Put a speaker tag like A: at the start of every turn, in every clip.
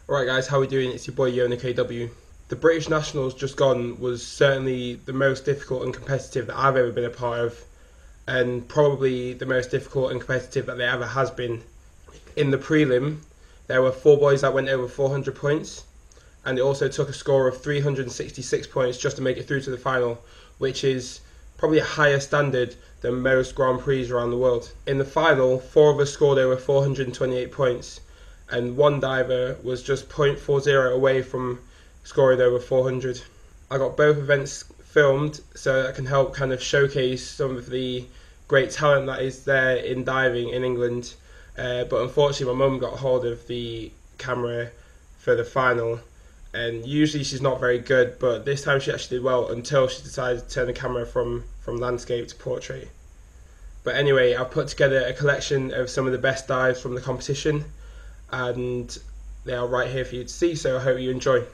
A: Alright guys, how are we doing? It's your boy Yona KW. The British Nationals just gone was certainly the most difficult and competitive that I've ever been a part of, and probably the most difficult and competitive that there ever has been. In the prelim, there were 4 boys that went over 400 points, and it also took a score of 366 points just to make it through to the final, which is probably a higher standard than most Grand Prix around the world. In the final, 4 of us scored over 428 points, and 1 diver was just 0.40 away from scoring over 400. I got both events filmed so that I can help kind of showcase some of the great talent that is there in diving in England, but unfortunately my mum got hold of the camera for the final, and usually she's not very good, but this time she actually did well until she decided to turn the camera from landscape to portrait. But anyway, I've put together a collection of some of the best dives from the competition, and they are right here for you to see, so I hope you enjoy.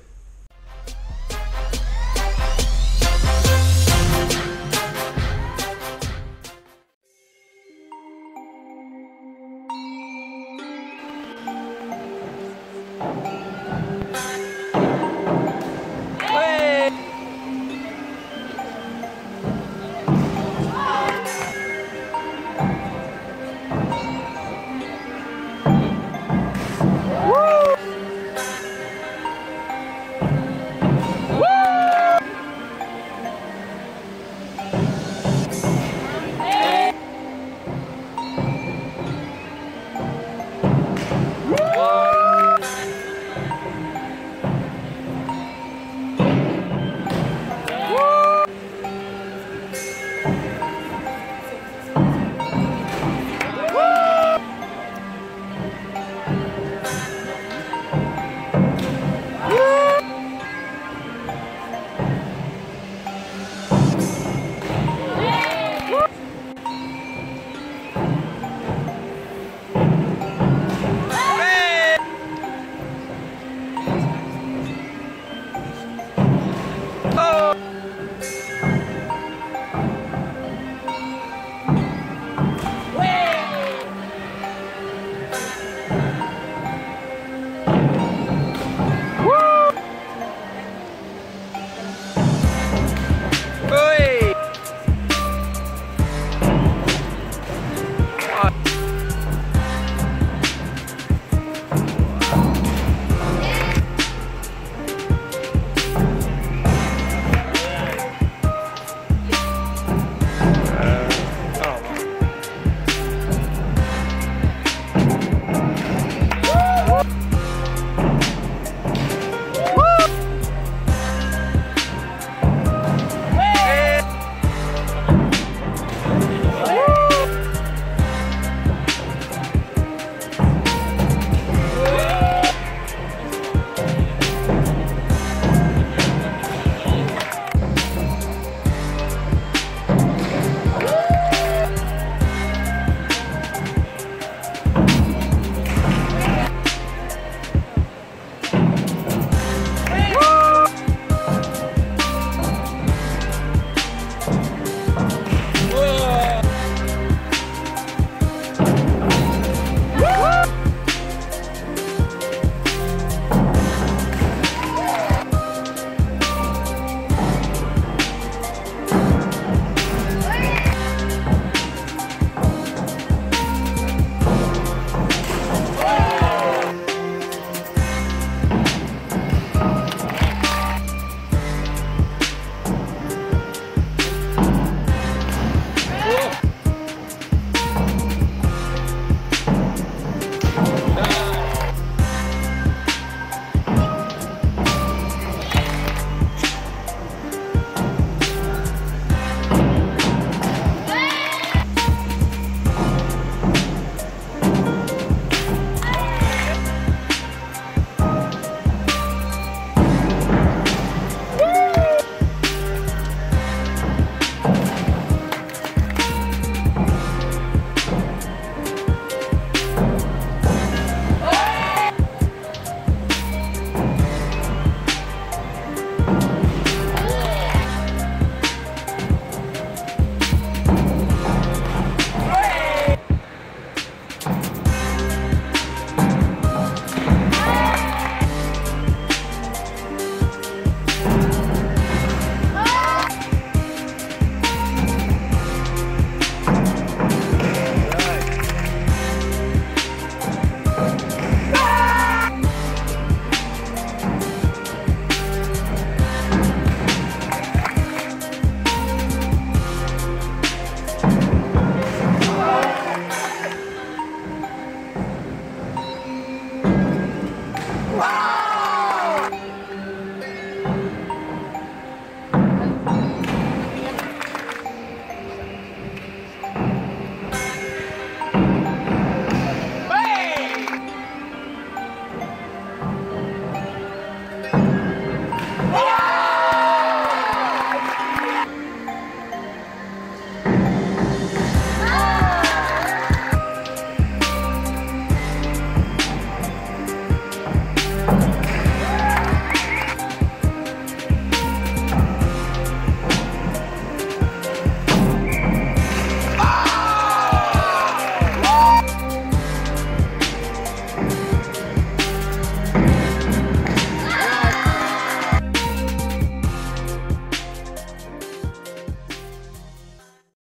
B: Ah!